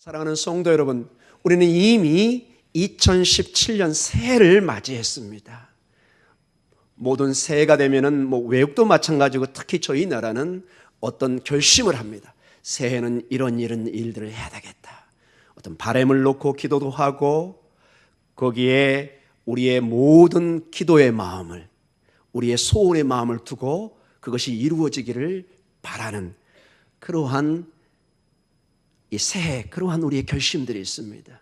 사랑하는 성도 여러분, 우리는 이미 2017년 새해를 맞이했습니다. 모든 새해가 되면은 외국도 마찬가지고 특히 저희 나라는 어떤 결심을 합니다. 새해는 이런 일들을 해야 되겠다. 어떤 바람을 놓고 기도도 하고 거기에 우리의 모든 기도의 마음을, 우리의 소원의 마음을 두고 그것이 이루어지기를 바라는 그러한 이 새해, 그러한 우리의 결심들이 있습니다.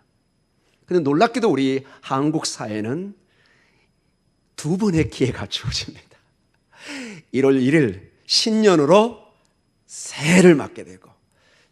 그런데 놀랍게도 우리 한국 사회는 두 번의 기회가 주어집니다. 1월 1일 신년으로 새해를 맞게 되고,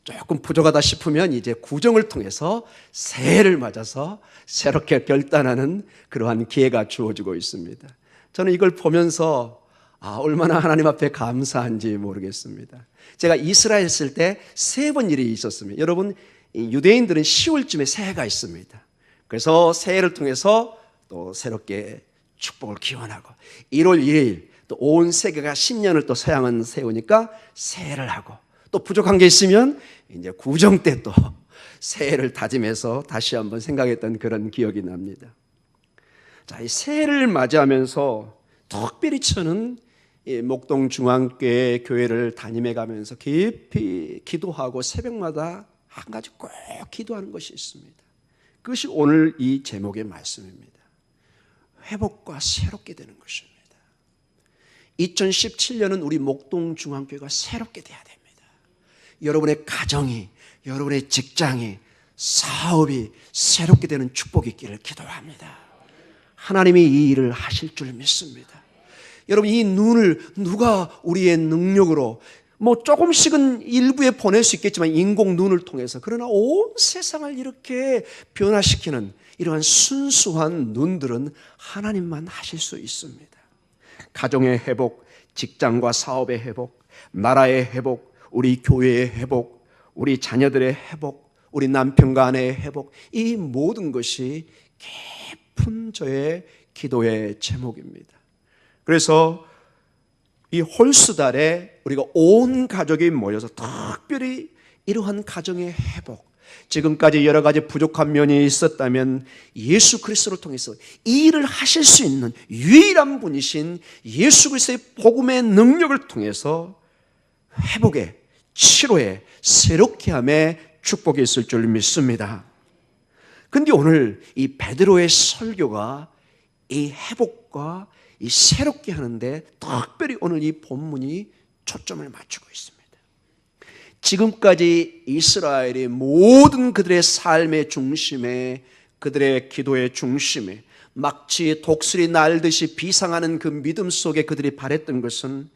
조금 부족하다 싶으면 이제 구정을 통해서 새해를 맞아서 새롭게 결단하는 그러한 기회가 주어지고 있습니다. 저는 이걸 보면서 얼마나 하나님 앞에 감사한지 모르겠습니다. 제가 이스라엘 있을 때 3번 일이 있었습니다. 여러분, 유대인들은 10월쯤에 새해가 있습니다. 그래서 새해를 통해서 또 새롭게 축복을 기원하고, 1월 1일 또 온 세계가 신년을 또 서양은 세우니까 새해를 하고, 또 부족한 게 있으면 이제 구정 때 또 새해를 다짐해서 다시 한번 생각했던 그런 기억이 납니다. 자, 이 새해를 맞이하면서 특별히 저는 목동 중앙교회 교회를 다니며 가면서 깊이 기도하고 새벽마다 한 가지 꼭 기도하는 것이 있습니다. 그것이 오늘 이 제목의 말씀입니다. 회복과 새롭게 되는 것입니다. 2017년은 우리 목동 중앙교회가 새롭게 돼야 됩니다. 여러분의 가정이, 여러분의 직장이, 사업이 새롭게 되는 축복이 있기를 기도합니다. 하나님이 이 일을 하실 줄 믿습니다. 여러분, 이 눈을 누가 우리의 능력으로 조금씩은 일부에 보낼 수 있겠지만 인공 눈을 통해서, 그러나 온 세상을 이렇게 변화시키는 이러한 순수한 눈들은 하나님만 하실 수 있습니다. 가정의 회복, 직장과 사업의 회복, 나라의 회복, 우리 교회의 회복, 우리 자녀들의 회복, 우리 남편과 아내의 회복, 이 모든 것이 깊은 저의 기도의 제목입니다. 그래서 이 홀수달에 우리가 온 가족이 모여서 특별히 이러한 가정의 회복, 지금까지 여러 가지 부족한 면이 있었다면 예수 그리스도를 통해서 이 일을 하실 수 있는 유일한 분이신 예수 그리스도의 복음의 능력을 통해서 회복에, 치료에, 새롭게 함에 축복이 있을 줄 믿습니다. 그런데 오늘 이 베드로의 설교가 이 회복과 이 새롭게 하는데 특별히 오늘 이 본문이 초점을 맞추고 있습니다. 지금까지 이스라엘이 모든 그들의 삶의 중심에, 그들의 기도의 중심에 마치 독수리 날듯이 비상하는 그 믿음 속에 그들이 바랬던 것은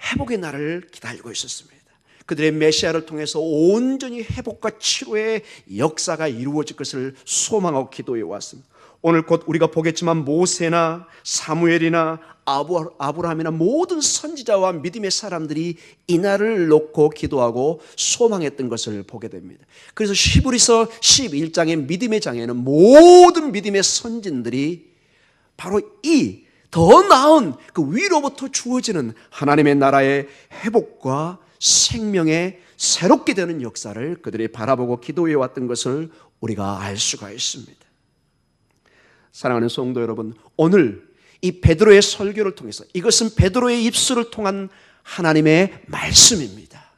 회복의 날을 기다리고 있었습니다. 그들의 메시아를 통해서 온전히 회복과 치료의 역사가 이루어질 것을 소망하고 기도해 왔습니다. 오늘 곧 우리가 보겠지만 모세나 사무엘이나 아브라함이나 모든 선지자와 믿음의 사람들이 이 날을 놓고 기도하고 소망했던 것을 보게 됩니다. 그래서 히브리서 11장의 믿음의 장에는 모든 믿음의 선진들이 바로 이 더 나은 그 위로부터 주어지는 하나님의 나라의 회복과 생명의 새롭게 되는 역사를 그들이 바라보고 기도해 왔던 것을 우리가 알 수가 있습니다. 사랑하는 성도 여러분, 오늘 이 베드로의 설교를 통해서, 이것은 베드로의 입술을 통한 하나님의 말씀입니다.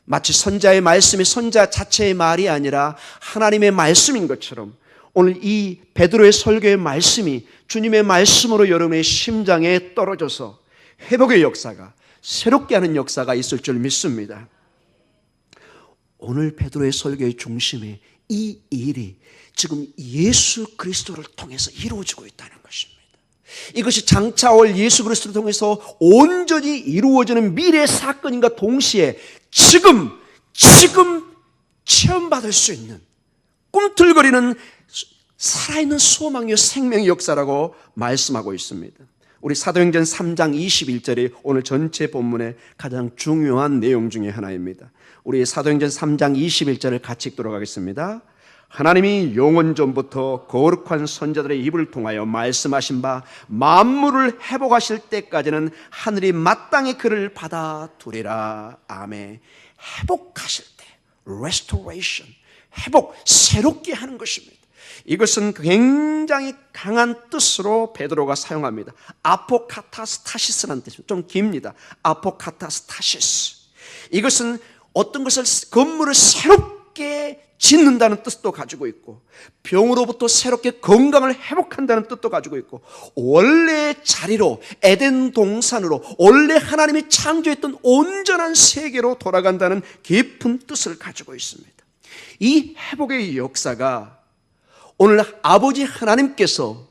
마치 선자의 말씀이 선자 자체의 말이 아니라 하나님의 말씀인 것처럼 오늘 이 베드로의 설교의 말씀이 주님의 말씀으로 여러분의 심장에 떨어져서 회복의 역사가, 새롭게 하는 역사가 있을 줄 믿습니다. 오늘 베드로의 설교의 중심에 이 일이 지금 예수 그리스도를 통해서 이루어지고 있다는 것입니다. 이것이 장차 올 예수 그리스도를 통해서 온전히 이루어지는 미래 사건인가 동시에 지금 체험받을 수 있는 꿈틀거리는 살아있는 소망의 생명의 역사라고 말씀하고 있습니다. 우리 사도행전 3장 21절이 오늘 전체 본문의 가장 중요한 내용 중에 하나입니다. 우리 사도행전 3장 21절을 같이 읽도록 하겠습니다. 하나님이 영원전부터 거룩한 선자들의 입을 통하여 말씀하신 바 만물을 회복하실 때까지는 하늘이 마땅히 그를 받아두리라. 아멘. 회복하실 때, restoration, 회복, 새롭게 하는 것입니다. 이것은 굉장히 강한 뜻으로 베드로가 사용합니다. 아포카타스타시스라는 뜻입니다. 좀 깁니다. 아포카타스타시스. 이것은 어떤 것을, 건물을 새롭게 짓는다는 뜻도 가지고 있고, 병으로부터 새롭게 건강을 회복한다는 뜻도 가지고 있고, 원래의 자리로, 에덴 동산으로, 원래 하나님이 창조했던 온전한 세계로 돌아간다는 깊은 뜻을 가지고 있습니다. 이 회복의 역사가 오늘 아버지 하나님께서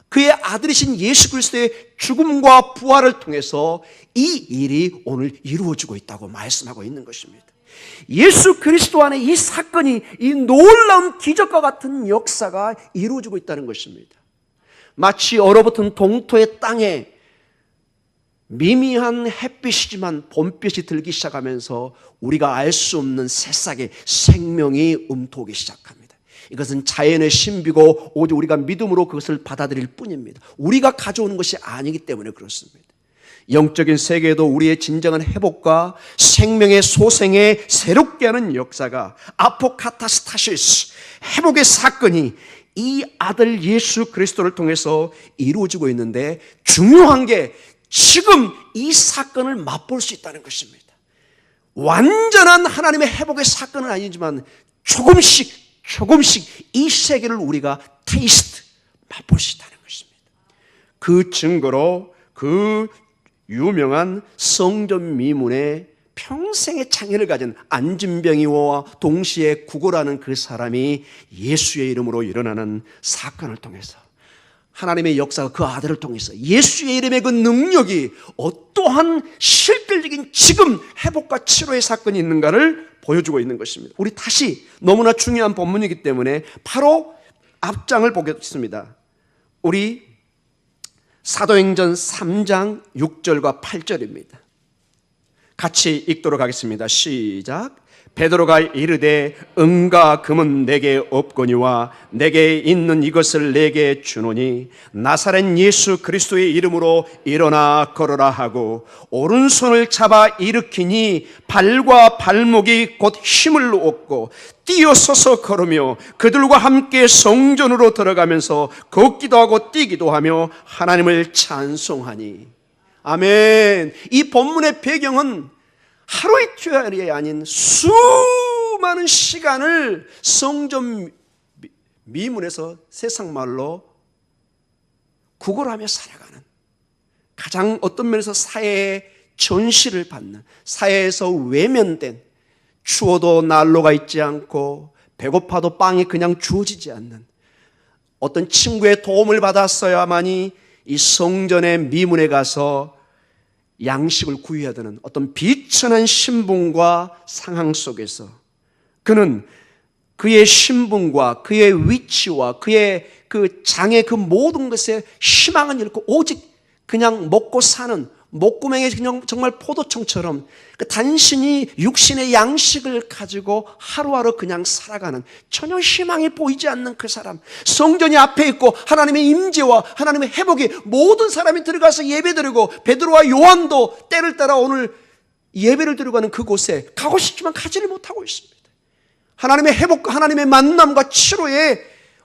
그의 아들이신 예수 그리스도의 죽음과 부활을 통해서 이 일이 오늘 이루어지고 있다고 말씀하고 있는 것입니다. 예수 그리스도 안에 이 사건이, 이 놀라운 기적과 같은 역사가 이루어지고 있다는 것입니다. 마치 얼어붙은 동토의 땅에 미미한 햇빛이지만 봄빛이 들기 시작하면서 우리가 알 수 없는 새싹의 생명이 움트오기 시작합니다. 이것은 자연의 신비고 오직 우리가 믿음으로 그것을 받아들일 뿐입니다. 우리가 가져오는 것이 아니기 때문에 그렇습니다. 영적인 세계에도 우리의 진정한 회복과 생명의 소생에 새롭게 하는 역사가 아포카타스타시스, 회복의 사건이 이 아들 예수 그리스도를 통해서 이루어지고 있는데, 중요한 게 지금 이 사건을 맛볼 수 있다는 것입니다. 완전한 하나님의 회복의 사건은 아니지만 조금씩 이 세계를 우리가 테이스트, 맛볼 수 있다는 것입니다. 그 증거로 그 유명한 성전 미문에 평생의 장애를 가진 안진병이와 동시에 구걸하는 그 사람이 예수의 이름으로 일어나는 사건을 통해서, 하나님의 역사가 그 아들을 통해서 예수의 이름의 그 능력이 어떠한 실질적인 지금 회복과 치료의 사건이 있는가를 보여주고 있는 것입니다. 우리 다시, 너무나 중요한 본문이기 때문에 바로 앞장을 보겠습니다. 우리 사도행전 3장 6절과 8절입니다. 같이 읽도록 하겠습니다. 시작. 베드로가 이르되 은과 금은 내게 없거니와 내게 있는 이것을 내게 주노니 나사렛 예수 그리스도의 이름으로 일어나 걸어라 하고 오른손을 잡아 일으키니 발과 발목이 곧 힘을 얻고 뛰어서서 걸으며 그들과 함께 성전으로 들어가면서 걷기도 하고 뛰기도 하며 하나님을 찬송하니. 아멘. 이 본문의 배경은 하루 이틀이 아닌 수많은 시간을 성전 미문에서 세상 말로 구걸하며 살아가는, 가장 어떤 면에서 사회의 전시를 받는, 사회에서 외면된, 추워도 난로가 있지 않고 배고파도 빵이 그냥 주어지지 않는, 어떤 친구의 도움을 받았어야만이 이 성전의 미문에 가서 양식을 구해야 되는 어떤 비천한 신분과 상황 속에서 그는 그의 신분과 그의 위치와 그의 그 장의 그 모든 것에 희망은 잃고 오직 그냥 먹고 사는, 목구멍에 그냥 정말 포도청처럼 그 단순히 육신의 양식을 가지고 하루하루 그냥 살아가는, 전혀 희망이 보이지 않는 그 사람, 성전이 앞에 있고 하나님의 임재와 하나님의 회복이 모든 사람이 들어가서 예배드리고 베드로와 요한도 때를 따라 오늘 예배를 드리고 가는 그곳에 가고 싶지만 가지를 못하고 있습니다. 하나님의 회복과 하나님의 만남과 치료에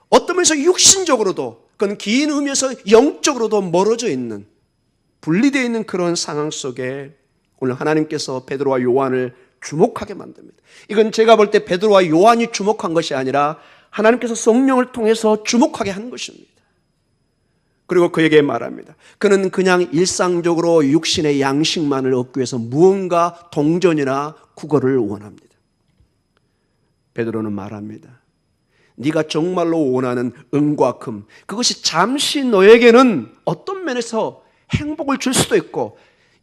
어떤 면에서 육신적으로도, 그건 긴 의미에서 영적으로도 멀어져 있는, 분리되어 있는 그런 상황 속에 오늘 하나님께서 베드로와 요한을 주목하게 만듭니다. 이건 제가 볼 때 베드로와 요한이 주목한 것이 아니라 하나님께서 성령을 통해서 주목하게 한 것입니다. 그리고 그에게 말합니다. 그는 그냥 일상적으로 육신의 양식만을 얻기 위해서 무언가 동전이나 구걸을 원합니다. 베드로는 말합니다. 네가 정말로 원하는 은과 금, 그것이 잠시 너에게는 어떤 면에서 행복을 줄 수도 있고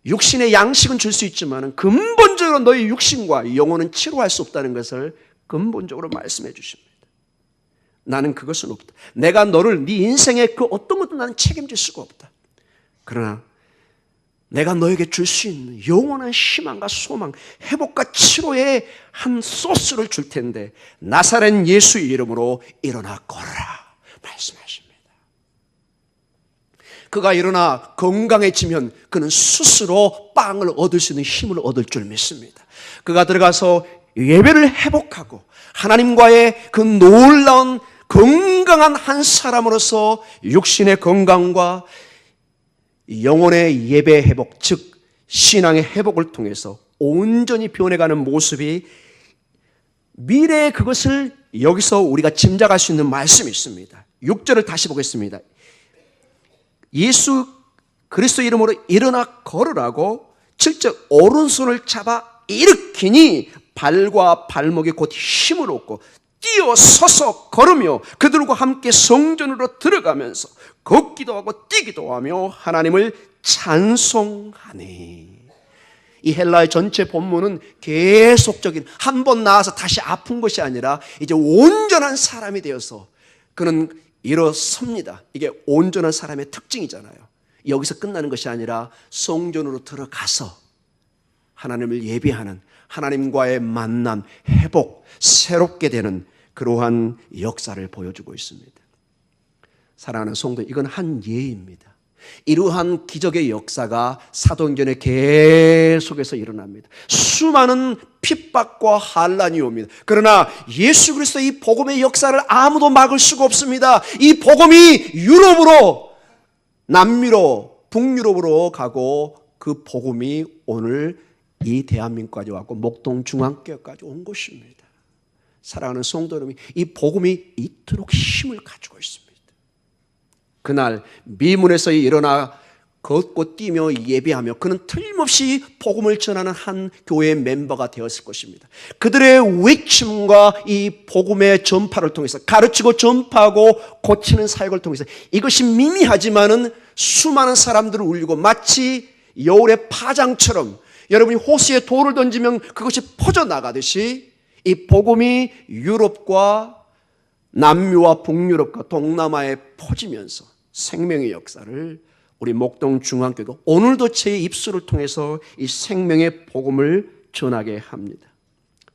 육신의 양식은 줄 수 있지만 근본적으로 너의 육신과 영혼은 치료할 수 없다는 것을 근본적으로 말씀해 주십니다. 나는 그것은 없다. 내가 너를, 네 인생의 그 어떤 것도 나는 책임질 수가 없다. 그러나 내가 너에게 줄 수 있는 영원한 희망과 소망, 회복과 치료의 한 소스를 줄 텐데 나사렛 예수 이름으로 일어나 걸어라 말씀하십니다. 그가 일어나 건강해지면 그는 스스로 빵을 얻을 수 있는 힘을 얻을 줄 믿습니다. 그가 들어가서 예배를 회복하고 하나님과의 그 놀라운 건강한 한 사람으로서 육신의 건강과 영혼의 예배 회복, 즉 신앙의 회복을 통해서 온전히 변해가는 모습이 미래의 그것을 여기서 우리가 짐작할 수 있는 말씀이 있습니다. 6절을 다시 보겠습니다. 예수 그리스도 이름으로 일어나 걸으라고 7절 오른손을 잡아 일으키니 발과 발목에 곧 힘을 얻고 뛰어 서서 걸으며 그들과 함께 성전으로 들어가면서 걷기도 하고 뛰기도 하며 하나님을 찬송하니. 이 헬라의 전체 본문은 계속적인, 한 번 나와서 다시 아픈 것이 아니라 이제 온전한 사람이 되어서 그는 일어섭니다. 이게 온전한 사람의 특징이잖아요. 여기서 끝나는 것이 아니라 성전으로 들어가서 하나님을 예배하는, 하나님과의 만남, 회복, 새롭게 되는 그러한 역사를 보여주고 있습니다. 사랑하는 성도, 이건 한 예입니다. 이러한 기적의 역사가 사도행전에 계속해서 일어납니다. 수많은 핍박과 환난이 옵니다. 그러나 예수 그리스도의 이 복음의 역사를 아무도 막을 수가 없습니다. 이 복음이 유럽으로, 남미로, 북유럽으로 가고 그 복음이 오늘 이 대한민국까지 왔고 목동 중앙교회까지 온 것입니다. 사랑하는 성도 여러분, 이 복음이 이토록 힘을 가지고 있습니다. 그날 미문에서 일어나 걷고 뛰며 예배하며 그는 틀림없이 복음을 전하는 한 교회의 멤버가 되었을 것입니다. 그들의 외침과 이 복음의 전파를 통해서 가르치고 전파하고 고치는 사역을 통해서 이것이 미미하지만은 수많은 사람들을 울리고 마치 여울의 파장처럼 여러분이 호수에 돌을 던지면 그것이 퍼져나가듯이 이 복음이 유럽과 남미와 북유럽과 동남아에 퍼지면서 생명의 역사를 우리 목동 중앙교회가 오늘도 제 입술을 통해서 이 생명의 복음을 전하게 합니다.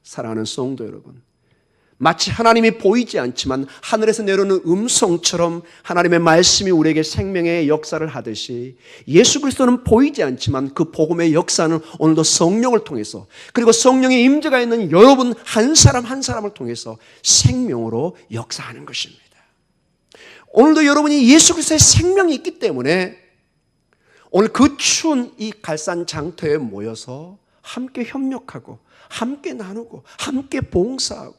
사랑하는 성도 여러분, 마치 하나님이 보이지 않지만 하늘에서 내려오는 음성처럼 하나님의 말씀이 우리에게 생명의 역사를 하듯이 예수 그리스도는 보이지 않지만 그 복음의 역사는 오늘도 성령을 통해서, 그리고 성령의 임재가 있는 여러분 한 사람 한 사람을 통해서 생명으로 역사하는 것입니다. 오늘도 여러분이 예수 그리스도의 생명이 있기 때문에 오늘 그 추운 이 갈산 장터에 모여서 함께 협력하고 함께 나누고 함께 봉사하고,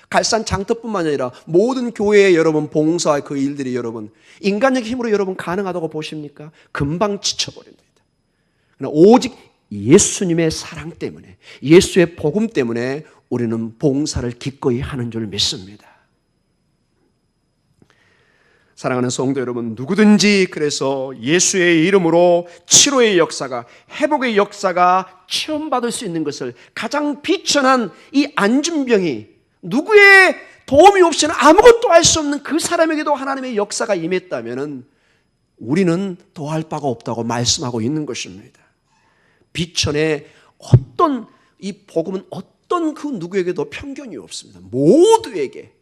갈산 장터뿐만 아니라 모든 교회의 여러분 봉사와 그 일들이 여러분 인간적 힘으로 여러분 가능하다고 보십니까? 금방 지쳐버립니다. 그러나 오직 예수님의 사랑 때문에, 예수의 복음 때문에 우리는 봉사를 기꺼이 하는 줄 믿습니다. 사랑하는 성도 여러분, 누구든지 그래서 예수의 이름으로 치료의 역사가, 회복의 역사가 체험받을 수 있는 것을, 가장 비천한 이 안진병이 누구의 도움이 없이는 아무것도 할 수 없는 그 사람에게도 하나님의 역사가 임했다면 우리는 더할 바가 없다고 말씀하고 있는 것입니다. 비천의 어떤 이 복음은 어떤 그 누구에게도 편견이 없습니다. 모두에게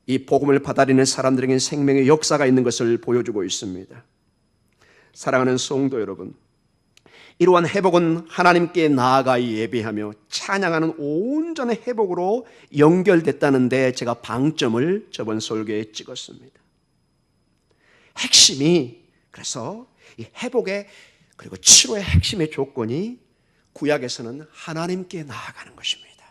이 복음을 받아들이는 사람들에게는 생명의 역사가 있는 것을 보여주고 있습니다. 사랑하는 성도 여러분, 이러한 회복은 하나님께 나아가 예배하며 찬양하는 온전한 회복으로 연결됐다는데 제가 방점을 저번 설교에 찍었습니다. 핵심이, 그래서 이 회복의 그리고 치료의 핵심의 조건이 구약에서는 하나님께 나아가는 것입니다.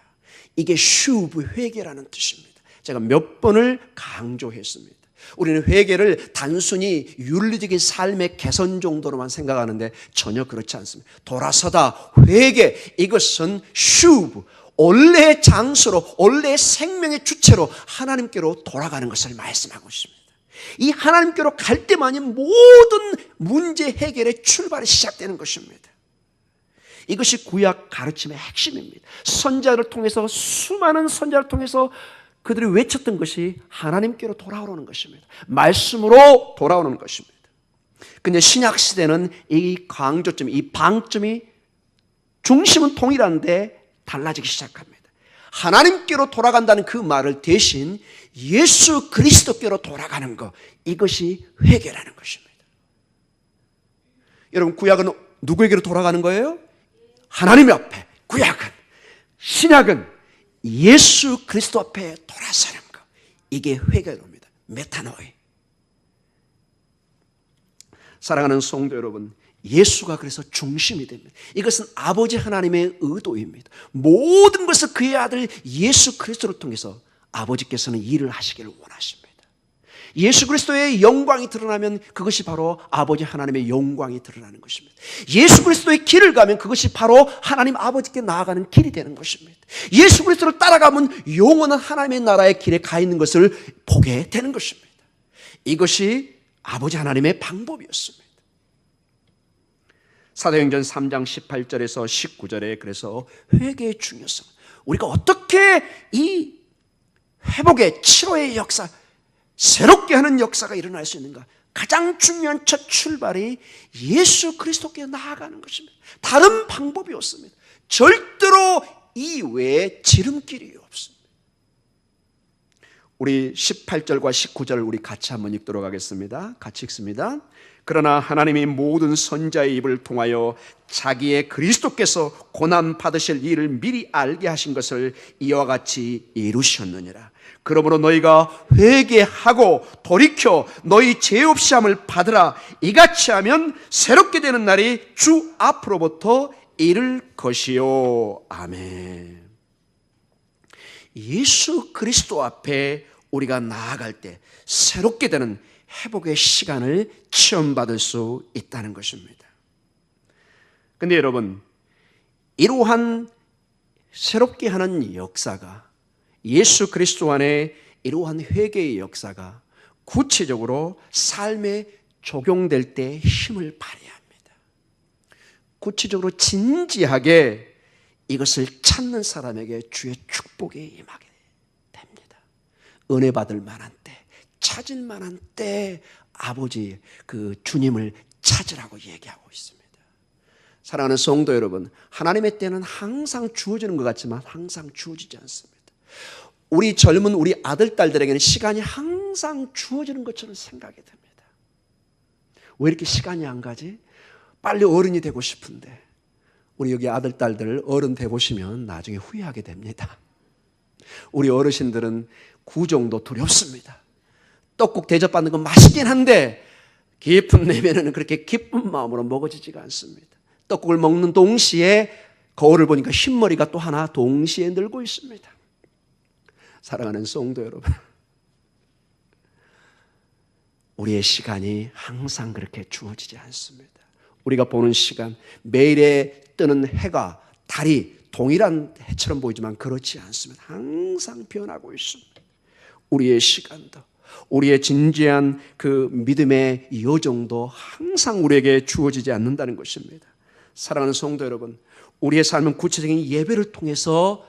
이게 슈브, 회개라는 뜻입니다. 제가 몇 번을 강조했습니다. 우리는 회개를 단순히 윤리적인 삶의 개선 정도로만 생각하는데 전혀 그렇지 않습니다. 돌아서다, 회개, 이것은 슈브, 원래의 장소로, 원래의 생명의 주체로 하나님께로 돌아가는 것을 말씀하고 있습니다. 이 하나님께로 갈 때만이 모든 문제 해결의 출발이 시작되는 것입니다. 이것이 구약 가르침의 핵심입니다. 선지자를 통해서, 수많은 선지자를 통해서 그들이 외쳤던 것이 하나님께로 돌아오는 것입니다. 말씀으로 돌아오는 것입니다. 근데 신약 시대는 이 강조점, 이 방점이, 중심은 동일한데 달라지기 시작합니다. 하나님께로 돌아간다는 그 말을 대신 예수 그리스도께로 돌아가는 것, 이것이 회개라는 것입니다. 여러분, 구약은 누구에게로 돌아가는 거예요? 하나님 앞에. 구약은, 신약은 예수 그리스도 앞에 돌아서는 것, 이게 회개입니다. 메타노이. 사랑하는 성도 여러분, 예수가 그래서 중심이 됩니다. 이것은 아버지 하나님의 의도입니다. 모든 것을 그의 아들 예수 그리스도를 통해서 아버지께서는 일을 하시기를 원하십니다. 예수 그리스도의 영광이 드러나면 그것이 바로 아버지 하나님의 영광이 드러나는 것입니다. 예수 그리스도의 길을 가면 그것이 바로 하나님 아버지께 나아가는 길이 되는 것입니다. 예수 그리스도를 따라가면 영원한 하나님의 나라의 길에 가 있는 것을 보게 되는 것입니다. 이것이 아버지 하나님의 방법이었습니다. 사도행전 3장 18절에서 19절에 그래서 회개의 중요성, 우리가 어떻게 이 회복의 치료의 역사, 새롭게 하는 역사가 일어날 수 있는가? 가장 중요한 첫 출발이 예수 그리스도께 나아가는 것입니다. 다른 방법이 없습니다. 절대로 이 외에 지름길이 없습니다. 우리 18절과 19절을 우리 같이 한번 읽도록 하겠습니다. 같이 읽습니다. 그러나 하나님이 모든 선자의 입을 통하여 자기의 그리스도께서 고난 받으실 일을 미리 알게 하신 것을 이와 같이 이루셨느니라. 그러므로 너희가 회개하고 돌이켜 너희 죄 없이 함을 받으라. 이같이 하면 새롭게 되는 날이 주 앞으로부터 이를 것이요. 아멘. 예수 그리스도 앞에 우리가 나아갈 때 새롭게 되는 회복의 시간을 체험받을 수 있다는 것입니다. 그런데 여러분, 이러한 새롭게 하는 역사가, 예수 그리스도 안에 이러한 회개의 역사가 구체적으로 삶에 적용될 때 힘을 발휘합니다. 구체적으로 진지하게 이것을 찾는 사람에게 주의 축복이 임하게 됩니다. 은혜 받을 만한 때, 찾을 만한 때 아버지 그 주님을 찾으라고 얘기하고 있습니다. 사랑하는 성도 여러분, 하나님의 때는 항상 주어지는 것 같지만 항상 주어지지 않습니다. 우리 젊은 우리 아들, 딸들에게는 시간이 항상 주어지는 것처럼 생각이 됩니다. 왜 이렇게 시간이 안 가지? 빨리 어른이 되고 싶은데. 우리 여기 아들, 딸들 어른 돼보시면 나중에 후회하게 됩니다. 우리 어르신들은 구정도 두렵습니다. 떡국 대접받는 건 맛있긴 한데 깊은 내면에는 그렇게 기쁜 마음으로 먹어지지가 않습니다. 떡국을 먹는 동시에 거울을 보니까 흰머리가 또 하나 동시에 늘고 있습니다. 사랑하는 성도 여러분, 우리의 시간이 항상 그렇게 주어지지 않습니다. 우리가 보는 시간, 매일에 뜨는 해가 달이 동일한 해처럼 보이지만 그렇지 않습니다. 항상 변하고 있습니다. 우리의 시간도, 우리의 진지한 그 믿음의 여정도 항상 우리에게 주어지지 않는다는 것입니다. 사랑하는 성도 여러분, 우리의 삶은 구체적인 예배를 통해서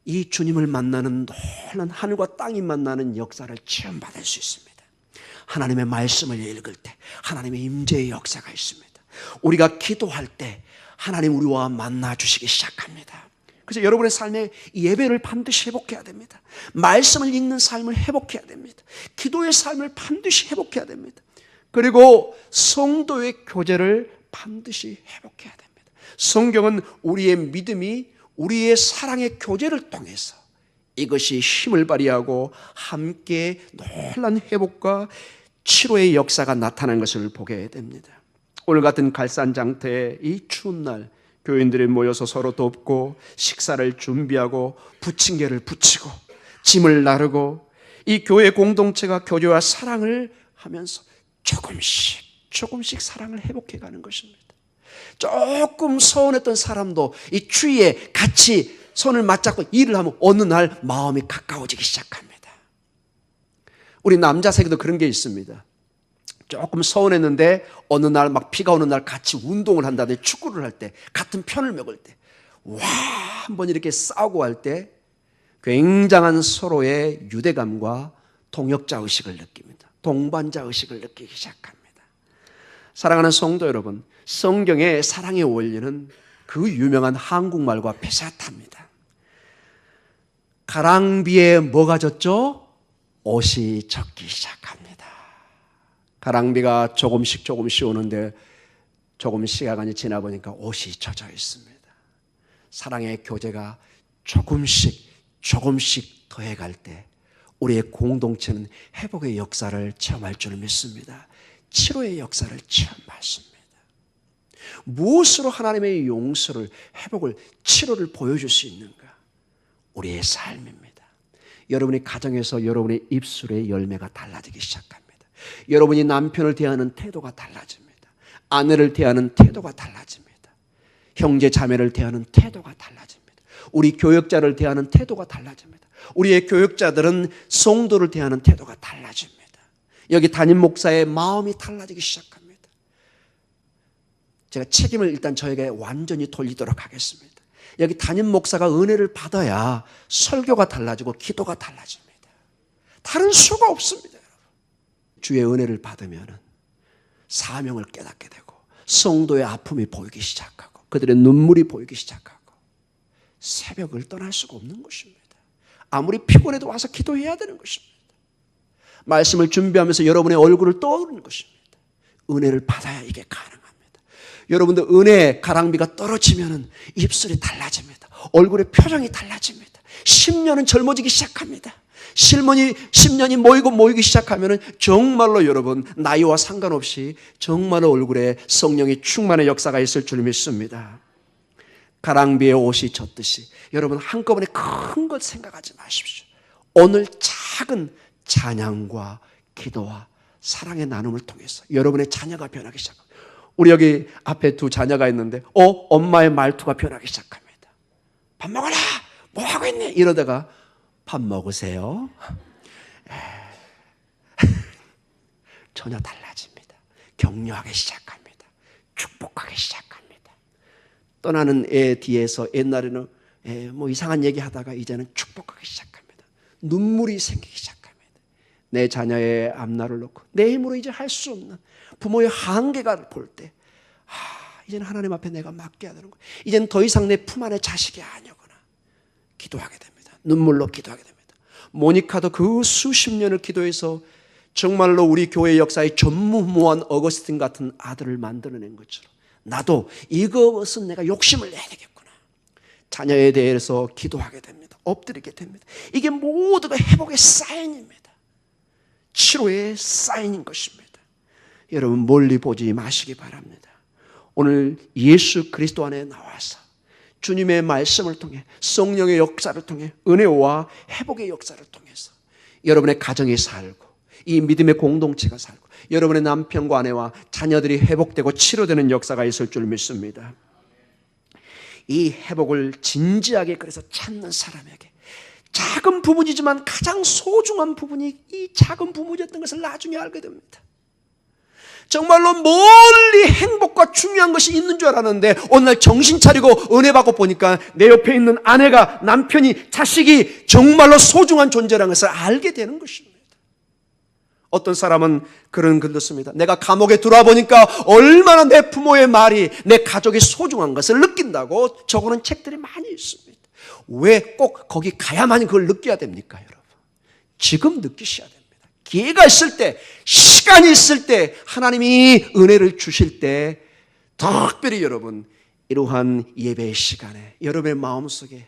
이 주님을 만나는 놀라운 하늘과 땅이 만나는 역사를 체험받을 수 있습니다. 하나님의 말씀을 읽을 때 하나님의 임재의 역사가 있습니다. 우리가 기도할 때 하나님 우리와 만나 주시기 시작합니다. 그래서 여러분의 삶에 예배를 반드시 회복해야 됩니다. 말씀을 읽는 삶을 회복해야 됩니다. 기도의 삶을 반드시 회복해야 됩니다. 그리고 성도의 교제를 반드시 회복해야 됩니다. 성경은 우리의 믿음이 우리의 사랑의 교제를 통해서 이것이 힘을 발휘하고 함께 놀라운 회복과 치료의 역사가 나타나는 것을 보게 됩니다. 오늘 같은 갈산장터에 이 추운 날 교인들이 모여서 서로 돕고 식사를 준비하고 부침개를 부치고 짐을 나르고 이 교회 공동체가 교제와 사랑을 하면서 조금씩 사랑을 회복해가는 것입니다. 조금 서운했던 사람도 이 추위에 같이 손을 맞잡고 일을 하면 어느 날 마음이 가까워지기 시작합니다. 우리 남자 세계도 그런 게 있습니다. 조금 서운했는데 어느 날 막 비가 오는 날 같이 운동을 한다든지 축구를 할 때 같은 편을 먹을 때 와 한번 이렇게 싸우고 할 때 굉장한 서로의 유대감과 동역자 의식을 느낍니다. 동반자 의식을 느끼기 시작합니다. 사랑하는 성도 여러분, 성경의 사랑의 원리는 그 유명한 한국말과 비슷합니다. 가랑비에 뭐가 젖죠? 옷이 젖기 시작합니다. 가랑비가 조금씩 오는데 조금 시간이 지나 보니까 옷이 젖어 있습니다. 사랑의 교제가 조금씩 조금씩 더해갈 때 우리의 공동체는 회복의 역사를 체험할 줄 믿습니다. 치료의 역사를 체험하십니다. 무엇으로 하나님의 용서를, 회복을, 치료를 보여줄 수 있는가? 우리의 삶입니다. 여러분이 가정에서 여러분의 입술의 열매가 달라지기 시작합니다. 여러분이 남편을 대하는 태도가 달라집니다. 아내를 대하는 태도가 달라집니다. 형제 자매를 대하는 태도가 달라집니다. 우리 교역자를 대하는 태도가 달라집니다. 우리의 교역자들은 성도를 대하는 태도가 달라집니다. 여기 담임 목사의 마음이 달라지기 시작합니다. 제가 책임을 일단 저에게 완전히 돌리도록 하겠습니다. 여기 담임 목사가 은혜를 받아야 설교가 달라지고 기도가 달라집니다. 다른 수가 없습니다. 여러분. 주의 은혜를 받으면 사명을 깨닫게 되고 성도의 아픔이 보이기 시작하고 그들의 눈물이 보이기 시작하고 새벽을 떠날 수가 없는 것입니다. 아무리 피곤해도 와서 기도해야 되는 것입니다. 말씀을 준비하면서 여러분의 얼굴을 떠오르는 것입니다. 은혜를 받아야 이게 가능합니다. 여러분들 은혜의 가랑비가 떨어지면 입술이 달라집니다. 얼굴의 표정이 달라집니다. 10년은 젊어지기 시작합니다. 10년이 모이기 시작하면 정말로 여러분 나이와 상관없이 정말로 얼굴에 성령의 충만의 역사가 있을 줄 믿습니다. 가랑비의 옷이 젖듯이 여러분 한꺼번에 큰 것 생각하지 마십시오. 오늘 작은 찬양과 기도와 사랑의 나눔을 통해서 여러분의 자녀가 변하기 시작합니다. 우리 여기 앞에 두 자녀가 있는데 엄마의 말투가 변하기 시작합니다. 밥 먹어라! 뭐 하고 있니? 이러다가 밥 먹으세요. 전혀 달라집니다. 격려하기 시작합니다. 축복하기 시작합니다. 떠나는 애 뒤에서 옛날에는 뭐 이상한 얘기 하다가 이제는 축복하기 시작합니다. 눈물이 생기기 시작합니다. 내 자녀의 앞날을 놓고 내 힘으로 이제 할 수 없는 부모의 한계가 볼 때 이제는 하나님 앞에 내가 맡겨야 되는 거야. 이제는 더 이상 내 품 안에 자식이 아니구나. 기도하게 됩니다. 눈물로 기도하게 됩니다. 모니카도 그 수십 년을 기도해서 정말로 우리 교회 역사의 전무후무한 어거스틴 같은 아들을 만들어낸 것처럼 나도 이것은 내가 욕심을 내야 되겠구나. 자녀에 대해서 기도하게 됩니다. 엎드리게 됩니다. 이게 모두가 회복의 사인입니다. 치료의 사인인 것입니다. 여러분 멀리 보지 마시기 바랍니다. 오늘 예수 그리스도 안에 나와서 주님의 말씀을 통해 성령의 역사를 통해 은혜와 회복의 역사를 통해서 여러분의 가정이 살고 이 믿음의 공동체가 살고 여러분의 남편과 아내와 자녀들이 회복되고 치료되는 역사가 있을 줄 믿습니다. 이 회복을 진지하게 그래서 찾는 사람에게 작은 부분이지만 가장 소중한 부분이 이 작은 부분이었던 것을 나중에 알게 됩니다. 정말로 멀리 행복과 중요한 것이 있는 줄 알았는데 어느 날 정신 차리고 은혜 받고 보니까 내 옆에 있는 아내가, 남편이, 자식이 정말로 소중한 존재라는 것을 알게 되는 것입니다. 어떤 사람은 그런 글도 씁니다. 내가 감옥에 들어와 보니까 얼마나 내 부모의 말이 내 가족이 소중한 것을 느낀다고 적어놓은 책들이 많이 있습니다. 왜 꼭 거기 가야만 그걸 느껴야 됩니까, 여러분? 지금 느끼셔야 됩니다. 기회가 있을 때, 시간이 있을 때, 하나님이 은혜를 주실 때 특별히 여러분 이러한 예배의 시간에 여러분의 마음속에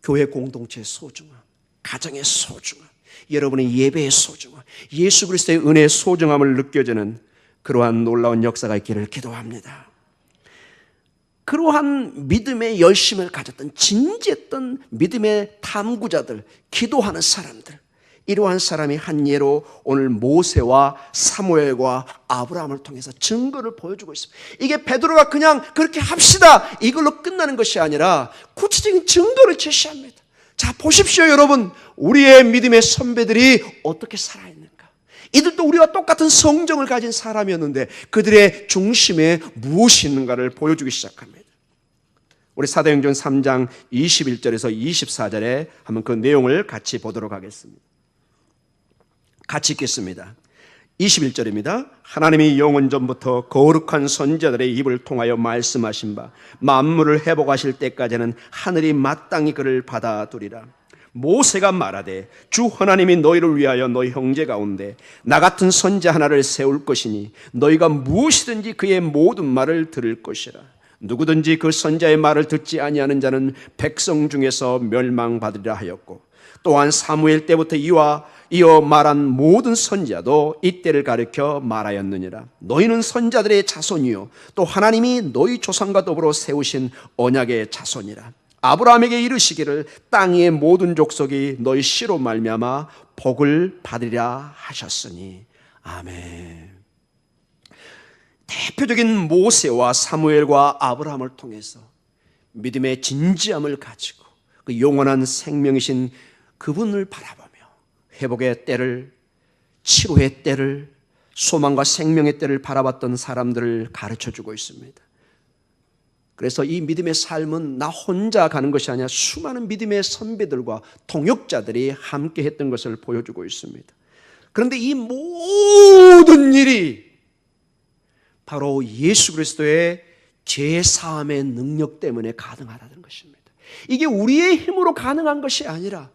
교회 공동체의 소중함, 가정의 소중함, 여러분의 예배의 소중함, 예수 그리스도의 은혜의 소중함을 느껴지는 그러한 놀라운 역사가 있기를 기도합니다. 그러한 믿음의 열심을 가졌던 진지했던 믿음의 탐구자들, 기도하는 사람들, 이러한 사람이 한 예로 오늘 모세와 사무엘과 아브라함을 통해서 증거를 보여주고 있습니다. 이게 베드로가 그냥 그렇게 합시다 이걸로 끝나는 것이 아니라 구체적인 증거를 제시합니다. 자, 보십시오 여러분, 우리의 믿음의 선배들이 어떻게 살아있는가. 이들도 우리와 똑같은 성정을 가진 사람이었는데 그들의 중심에 무엇이 있는가를 보여주기 시작합니다. 우리 사도행전 3장 21절에서 24절에 한번 그 내용을 같이 보도록 하겠습니다. 같이 읽겠습니다. 21절입니다. 하나님이 영원 전부터 거룩한 선지자들의 입을 통하여 말씀하신 바 만물을 회복하실 때까지는 하늘이 마땅히 그를 받아두리라. 모세가 말하되 주 하나님이 너희를 위하여 너희 형제 가운데 나 같은 선지 하나를 세울 것이니 너희가 무엇이든지 그의 모든 말을 들을 것이라. 누구든지 그 선자의 말을 듣지 아니하는 자는 백성 중에서 멸망받으리라 하였고, 또한 사무엘 때부터 이어 말한 모든 선지자도 이때를 가리켜 말하였느니라. 너희는 선자들의 자손이요 또 하나님이 너희 조상과 더불어 세우신 언약의 자손이라. 아브라함에게 이르시기를 땅 위의 모든 족속이 너희 씨로 말미암아 복을 받으리라 하셨으니. 아멘. 대표적인 모세와 사무엘과 아브라함을 통해서 믿음의 진지함을 가지고 그 영원한 생명이신 그분을 바라보며 회복의 때를, 치료의 때를, 소망과 생명의 때를 바라봤던 사람들을 가르쳐주고 있습니다. 그래서 이 믿음의 삶은 나 혼자 가는 것이 아니라 수많은 믿음의 선배들과 동역자들이 함께 했던 것을 보여주고 있습니다. 그런데 이 모든 일이 바로 예수 그리스도의 죄사함의 능력 때문에 가능하다는 것입니다. 이게 우리의 힘으로 가능한 것이 아니라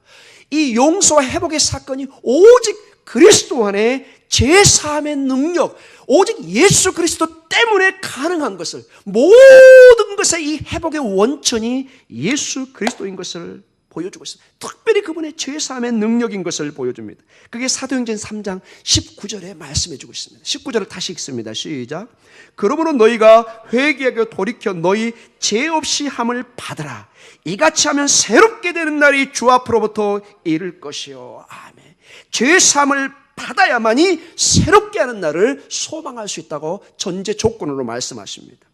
이 용서와 회복의 사건이 오직 그리스도 안에 죄사함의 능력, 오직 예수 그리스도 때문에 가능한 것을, 모든 것의 이 회복의 원천이 예수 그리스도인 것을 보여주고 있습니다. 특별히 그분의 죄사함의 능력인 것을 보여줍니다. 그게 사도행전 3장 19절에 말씀해 주고 있습니다. 19절을 다시 읽습니다. 시작. 그러므로 너희가 회개하고 돌이켜 너희 죄 없이 함을 받으라. 이같이 하면 새롭게 되는 날이 주 앞으로부터 이를 것이요. 아멘. 죄사함을 받아야만이 새롭게 하는 날을 소망할 수 있다고 전제 조건으로 말씀하십니다.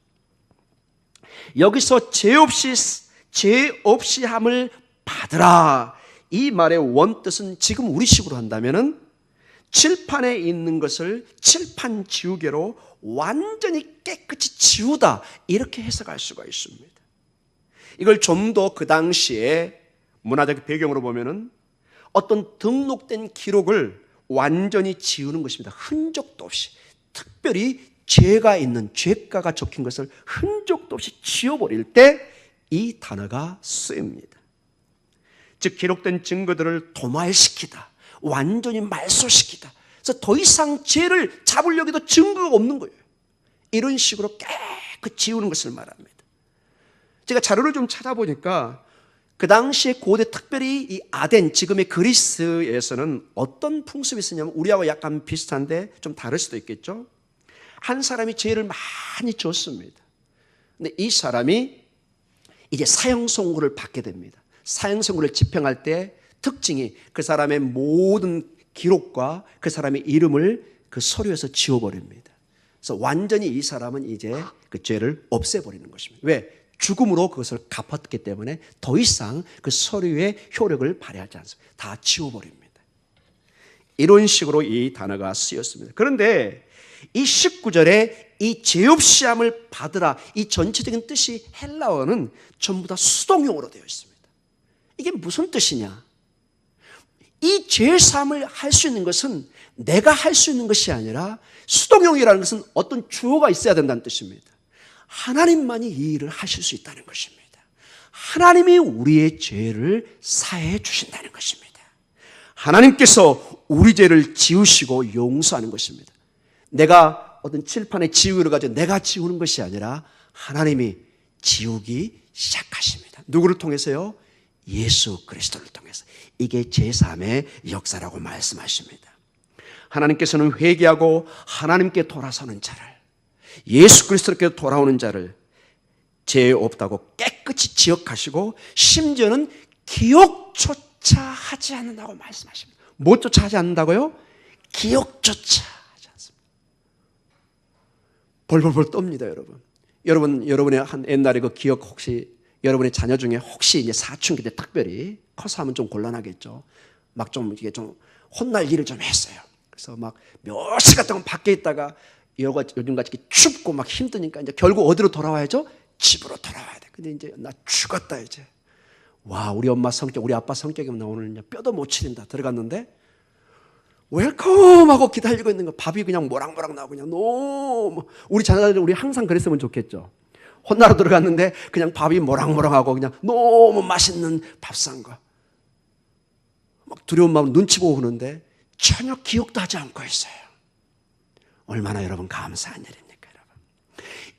여기서 죄 없이 함을 받으라, 이 말의 원뜻은 지금 우리식으로 한다면은 칠판에 있는 것을 칠판 지우개로 완전히 깨끗이 지우다, 이렇게 해석할 수가 있습니다. 이걸 좀 더 그 당시에 문화적 배경으로 보면은 어떤 등록된 기록을 완전히 지우는 것입니다. 흔적도 없이, 특별히 죄가 있는, 죄가가 적힌 것을 흔적도 없이 지워버릴 때 이 단어가 쓰입니다. 즉 기록된 증거들을 도말시키다, 완전히 말소시키다. 그래서 더 이상 죄를 잡으려고도 증거가 없는 거예요. 이런 식으로 깨끗이 지우는 것을 말합니다. 제가 자료를 좀 찾아보니까 그 당시에 고대, 특별히 이 아덴, 지금의 그리스에서는 어떤 풍습이 있었냐면 우리하고 약간 비슷한데 좀 다를 수도 있겠죠. 한 사람이 죄를 많이 졌습니다. 근데 이 사람이 이제 사형 선고를 받게 됩니다. 사형 선고를 집행할 때 특징이 그 사람의 모든 기록과 그 사람의 이름을 그 서류에서 지워버립니다. 그래서 완전히 이 사람은 이제 그 죄를 없애버리는 것입니다. 왜? 죽음으로 그것을 갚았기 때문에 더 이상 그 서류의 효력을 발휘하지 않습니다. 다 지워버립니다. 이런 식으로 이 단어가 쓰였습니다. 그런데 이 19절에 이 죄 없이 함을 받으라, 이 전체적인 뜻이 헬라어는 전부 다 수동형으로 되어 있습니다. 이게 무슨 뜻이냐? 이 죄사함을 할 수 있는 것은 내가 할 수 있는 것이 아니라, 수동형이라는 것은 어떤 주어가 있어야 된다는 뜻입니다. 하나님만이 이 일을 하실 수 있다는 것입니다. 하나님이 우리의 죄를 사해 주신다는 것입니다. 하나님께서 우리 죄를 지우시고 용서하는 것입니다. 내가 어떤 칠판에 지우개를 가지고 내가 지우는 것이 아니라 하나님이 지우기 시작하십니다. 누구를 통해서요? 예수 그리스도를 통해서. 이게 제3의 역사라고 말씀하십니다. 하나님께서는 회개하고 하나님께 돌아서는 자를, 예수 그리스도께 돌아오는 자를 죄 없다고 깨끗이 기억하시고 심지어는 기억조차 하지 않는다고 말씀하십니다. 뭐조차 하지 않는다고요? 기억조차 하지 않습니다. 벌벌벌 떱니다, 여러분. 여러분의 한 옛날에 그 기억, 혹시 여러분의 자녀 중에 혹시 이제 사춘기 때 특별히 커서 하면 좀 곤란하겠죠. 막 좀 이게 좀 혼날 일을 좀 했어요. 그래서 막 몇 시간 동안 밖에 있다가 요즘같이 춥고 막 힘드니까 이제 결국 어디로 돌아와야죠? 집으로 돌아와야 돼. 근데 이제 나 죽었다 이제. 와, 우리 엄마 성격, 우리 아빠 성격이면 나 오늘 이제 뼈도 못 치린다. 들어갔는데 웰컴 하고 기다리고 있는 거, 밥이 그냥 모락모락 나오고 그냥 너무, 우리 자녀들 우리 항상 그랬으면 좋겠죠. 혼나러 들어갔는데 그냥 밥이 모락모락하고 그냥 너무 맛있는 밥상 거. 막 두려운 마음 눈치 보고 그러는데 전혀 기억도 하지 않고 있어요. 얼마나 여러분 감사한 일입니까, 여러분?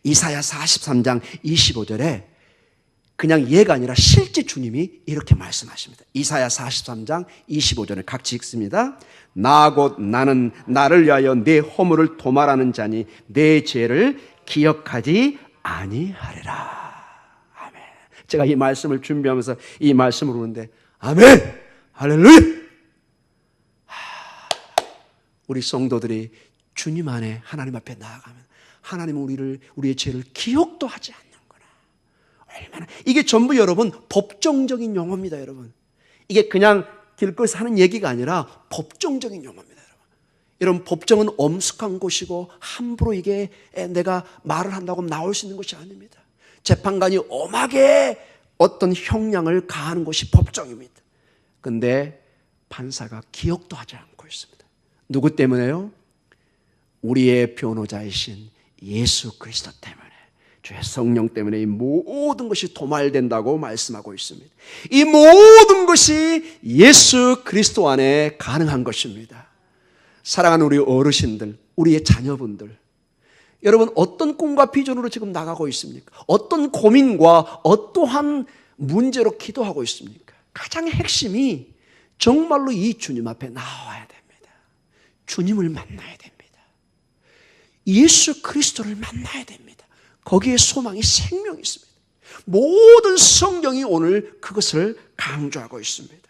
이사야 43장 25절에 그냥 예가 아니라 실제 주님이 이렇게 말씀하십니다. 이사야 43장 25절을 같이 읽습니다. 나 곧 나는 나를 위하여 내 허물을 도말하는 자니 내 죄를 기억하지 아니하리라. 아멘. 제가 이 말씀을 준비하면서 이 말씀을 보는데 아멘! 할렐루야! 우리 성도들이 주님 안에 하나님 앞에 나아가면 하나님은 우리의 죄를 기억도 하지 않는구나. 얼마나 이게 전부 여러분 법정적인 용어입니다. 여러분 이게 그냥 길거리에서 하는 얘기가 아니라 법정적인 용어입니다. 여러분 법정은 엄숙한 곳이고 함부로 이게 내가 말을 한다고 나올 수 있는 것이 아닙니다. 재판관이 엄하게 어떤 형량을 가하는 곳이 법정입니다. 그런데 판사가 기억도 하지 않고 있습니다. 누구 때문에요? 우리의 변호자이신 예수 그리스도 때문에, 주의 성령 때문에 이 모든 것이 도말된다고 말씀하고 있습니다. 이 모든 것이 예수 그리스도 안에 가능한 것입니다. 사랑하는 우리 어르신들, 우리의 자녀분들, 여러분 어떤 꿈과 비전으로 지금 나가고 있습니까? 어떤 고민과 어떠한 문제로 기도하고 있습니까? 가장 핵심이 정말로 이 주님 앞에 나와야 됩니다. 주님을 만나야 됩니다. 예수 그리스도를 만나야 됩니다. 거기에 소망이 생명이 있습니다. 모든 성경이 오늘 그것을 강조하고 있습니다.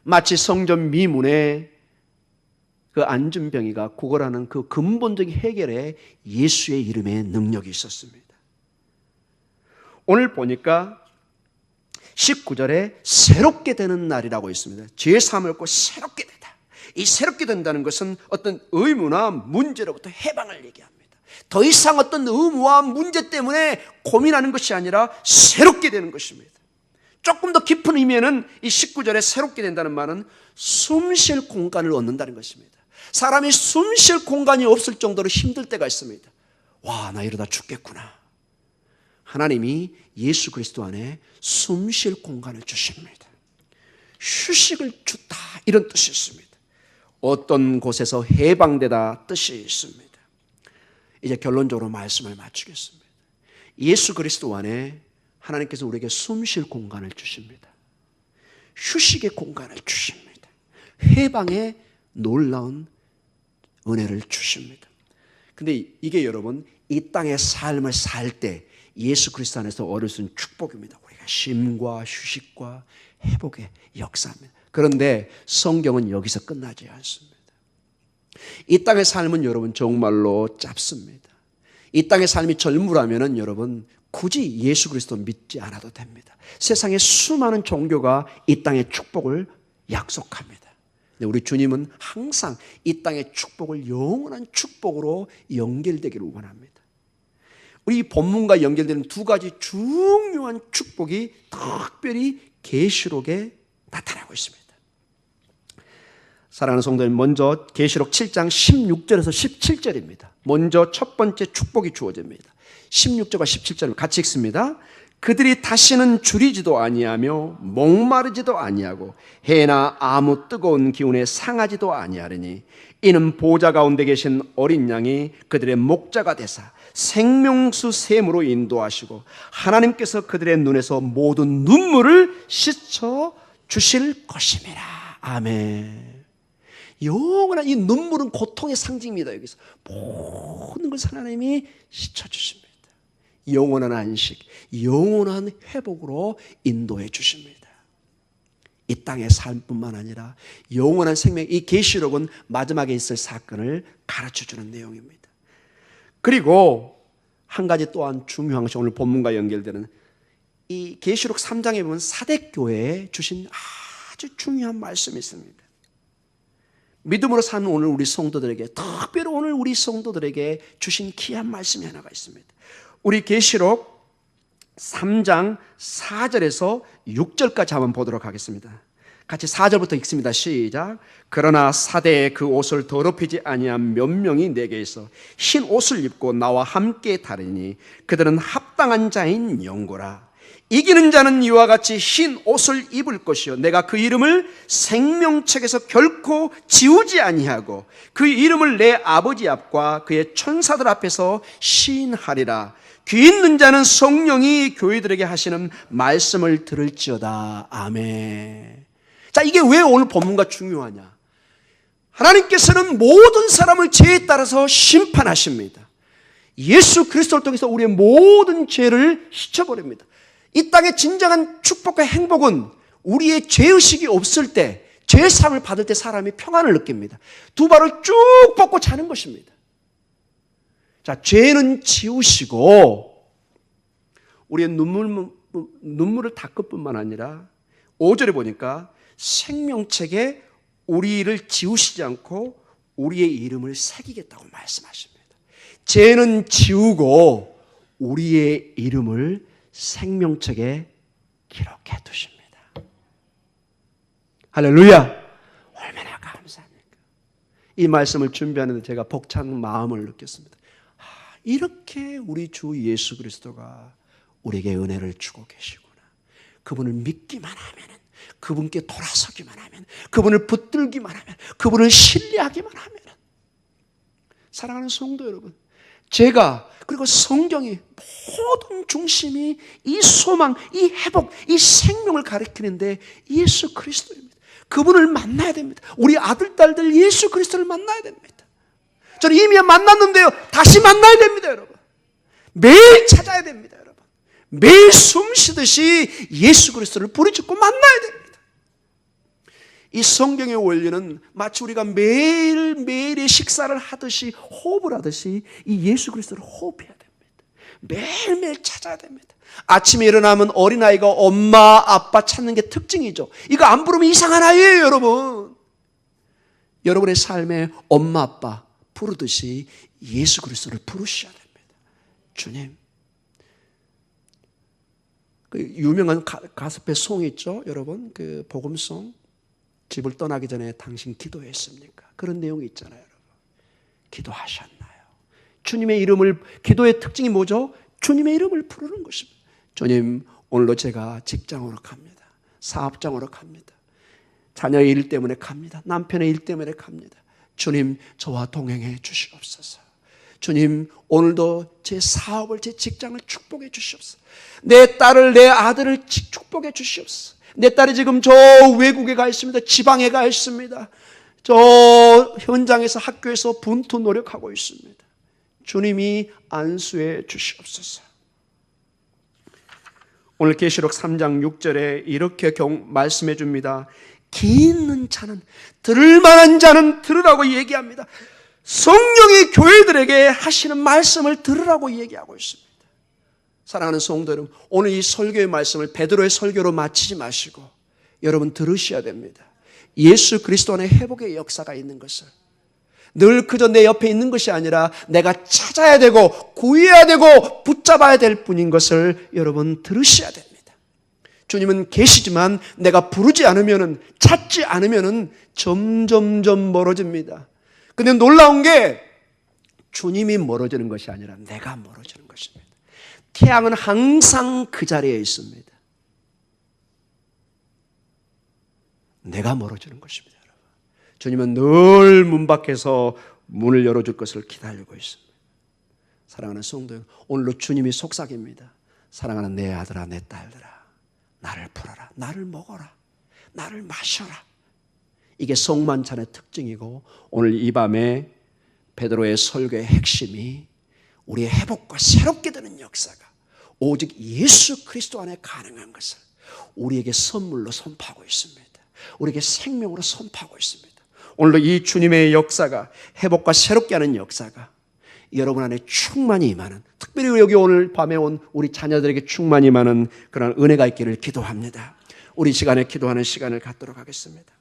마치 성전 미문에 그 안진병이가 구걸하는 그 근본적인 해결에 예수의 이름에 능력이 있었습니다. 오늘 보니까 19절에 새롭게 되는 날이라고 있습니다. 죄 사함을 얻고 새롭게 되다. 이 새롭게 된다는 것은 어떤 의무나 문제로부터 해방을 얘기합니다. 더 이상 어떤 의무와 문제 때문에 고민하는 것이 아니라 새롭게 되는 것입니다. 조금 더 깊은 의미에는 이 19절에 새롭게 된다는 말은 숨 쉴 공간을 얻는다는 것입니다. 사람이 숨 쉴 공간이 없을 정도로 힘들 때가 있습니다. 와, 나 이러다 죽겠구나. 하나님이 예수 그리스도 안에 숨 쉴 공간을 주십니다. 휴식을 주다 이런 뜻이 있습니다. 어떤 곳에서 해방되다 뜻이 있습니다. 이제 결론적으로 말씀을 마치겠습니다. 예수 그리스도 안에 하나님께서 우리에게 숨 쉴 공간을 주십니다. 휴식의 공간을 주십니다. 해방의 놀라운 은혜를 주십니다. 근데 이게 여러분 이 땅의 삶을 살 때 예수 그리스도 안에서 얻을 수 있는 축복입니다. 우리가 쉼과 휴식과 회복의 역사입니다. 그런데 성경은 여기서 끝나지 않습니다. 이 땅의 삶은 여러분 정말로 짧습니다. 이 땅의 삶이 젊으라면 여러분 굳이 예수 그리스도 믿지 않아도 됩니다. 세상에 수많은 종교가 이 땅의 축복을 약속합니다. 근데 우리 주님은 항상 이 땅의 축복을 영원한 축복으로 연결되기를 원합니다. 우리 본문과 연결되는 두 가지 중요한 축복이 특별히 계시록에 나타나고 있습니다. 사랑하는 성도님, 먼저 계시록 7장 16절에서 17절입니다. 먼저 첫 번째 축복이 주어집니다. 16절과 17절을 같이 읽습니다. 그들이 다시는 줄이지도 아니하며 목마르지도 아니하고 해나 아무 뜨거운 기운에 상하지도 아니하리니 이는 보좌 가운데 계신 어린 양이 그들의 목자가 되사 생명수 샘으로 인도하시고 하나님께서 그들의 눈에서 모든 눈물을 씻어 주실 것임이라. 아멘. 영원한 이 눈물은 고통의 상징입니다. 여기서 모든 것을 하나님이 씻어 주십니다. 영원한 안식, 영원한 회복으로 인도해 주십니다. 이 땅의 삶뿐만 아니라 영원한 생명, 이 계시록은 마지막에 있을 사건을 가르쳐주는 내용입니다. 그리고 한 가지 또한 중요한 것이 오늘 본문과 연결되는 이 계시록 3장에 보면 사대교회에 주신 아주 중요한 말씀이 있습니다. 믿음으로 사는 오늘 우리 성도들에게, 특별히 오늘 우리 성도들에게 주신 귀한 말씀이 하나가 있습니다. 우리 계시록 3장 4절에서 6절까지 한번 보도록 하겠습니다. 같이 4절부터 읽습니다. 시작. 그러나 사대에 그 옷을 더럽히지 아니한 몇 명이 내게 있어 흰 옷을 입고 나와 함께 다르니 그들은 합당한 자인 영고라. 이기는 자는 이와 같이 흰 옷을 입을 것이요 내가 그 이름을 생명책에서 결코 지우지 아니하고 그 이름을 내 아버지 앞과 그의 천사들 앞에서 시인하리라. 귀 있는 자는 성령이 교회들에게 하시는 말씀을 들을지어다. 아멘. 자, 이게 왜 오늘 본문과 중요하냐? 하나님께서는 모든 사람을 죄에 따라서 심판하십니다. 예수 그리스도를 통해서 우리의 모든 죄를 씻어버립니다. 이 땅의 진정한 축복과 행복은 우리의 죄의식이 없을 때, 죄상을 받을 때 사람이 평안을 느낍니다. 두 발을 쭉 뻗고 자는 것입니다. 자, 죄는 지우시고 우리의 눈물을 닦을 뿐만 아니라 5절에 보니까 생명책에 우리를 지우시지 않고 우리의 이름을 새기겠다고 말씀하십니다. 죄는 지우고 우리의 이름을 생명책에 기록해 두십니다. 할렐루야! 얼마나 감사합니까? 이 말씀을 준비하는데 제가 벅찬 마음을 느꼈습니다. 이렇게 우리 주 예수 그리스도가 우리에게 은혜를 주고 계시구나. 그분을 믿기만 하면, 그분께 돌아서기만 하면, 그분을 붙들기만 하면, 그분을 신뢰하기만 하면, 사랑하는 성도 여러분, 제가 그리고 성경이 모든 중심이 이 소망, 이 회복, 이 생명을 가리키는데 예수 그리스도입니다. 그분을 만나야 됩니다. 우리 아들, 딸들 예수 그리스도를 만나야 됩니다. 저는 이미 만났는데요, 다시 만나야 됩니다, 여러분. 매일 찾아야 됩니다, 여러분. 매일 숨 쉬듯이 예수 그리스도를 부르짖고 만나야 됩니다. 이 성경의 원리는 마치 우리가 매일매일의 식사를 하듯이, 호흡을 하듯이 이 예수 그리스도를 호흡해야 됩니다. 매일매일 찾아야 됩니다. 아침에 일어나면 어린아이가 엄마, 아빠 찾는 게 특징이죠. 이거 안 부르면 이상한 아이예요, 여러분. 여러분의 삶에 엄마, 아빠 부르듯이 예수 그리스도를 부르셔야 됩니다. 주님. 그 유명한 가스페 송 있죠, 여러분. 그 복음송. 집을 떠나기 전에 당신 기도했습니까? 그런 내용이 있잖아요, 여러분. 기도하셨나요? 주님의 이름을, 기도의 특징이 뭐죠? 주님의 이름을 부르는 것입니다. 주님, 오늘도 제가 직장으로 갑니다. 사업장으로 갑니다. 자녀의 일 때문에 갑니다. 남편의 일 때문에 갑니다. 주님, 저와 동행해 주시옵소서. 주님, 오늘도 제 사업을, 제 직장을 축복해 주시옵소서. 내 딸을, 내 아들을 축복해 주시옵소서. 내 딸이 지금 저 외국에 가 있습니다. 지방에 가 있습니다. 저 현장에서, 학교에서 분투 노력하고 있습니다. 주님이 안수해 주시옵소서. 오늘 계시록 3장 6절에 이렇게 말씀해 줍니다. 기 있는 자는, 들을 만한 자는 들으라고 얘기합니다. 성령이 교회들에게 하시는 말씀을 들으라고 얘기하고 있습니다. 사랑하는 성도 여러분, 오늘 이 설교의 말씀을 베드로의 설교로 마치지 마시고 여러분 들으셔야 됩니다. 예수 그리스도 안에 회복의 역사가 있는 것을, 늘 그저 내 옆에 있는 것이 아니라 내가 찾아야 되고 구해야 되고 붙잡아야 될 뿐인 것을 여러분 들으셔야 됩니다. 주님은 계시지만 내가 부르지 않으면, 찾지 않으면 점점점 멀어집니다. 근데 놀라운 게 주님이 멀어지는 것이 아니라 내가 멀어지는 것입니다. 태양은 항상 그 자리에 있습니다. 내가 멀어지는 것입니다, 여러분. 주님은 늘 문 밖에서 문을 열어줄 것을 기다리고 있습니다. 사랑하는 성도 여러분, 오늘로 주님이 속삭입니다. 사랑하는 내 아들아, 내 딸들아, 나를 풀어라, 나를 먹어라, 나를 마셔라. 이게 성만찬의 특징이고, 오늘 이 밤에 베드로의 설교의 핵심이 우리의 회복과 새롭게 되는 역사가 오직 예수 그리스도 안에 가능한 것을 우리에게 선물로 선포하고 있습니다. 우리에게 생명으로 선포하고 있습니다. 오늘도 이 주님의 역사가, 회복과 새롭게 하는 역사가 여러분 안에 충만히 임하는, 특별히 여기 오늘 밤에 온 우리 자녀들에게 충만히 임하는 그런 은혜가 있기를 기도합니다. 우리 시간에 기도하는 시간을 갖도록 하겠습니다.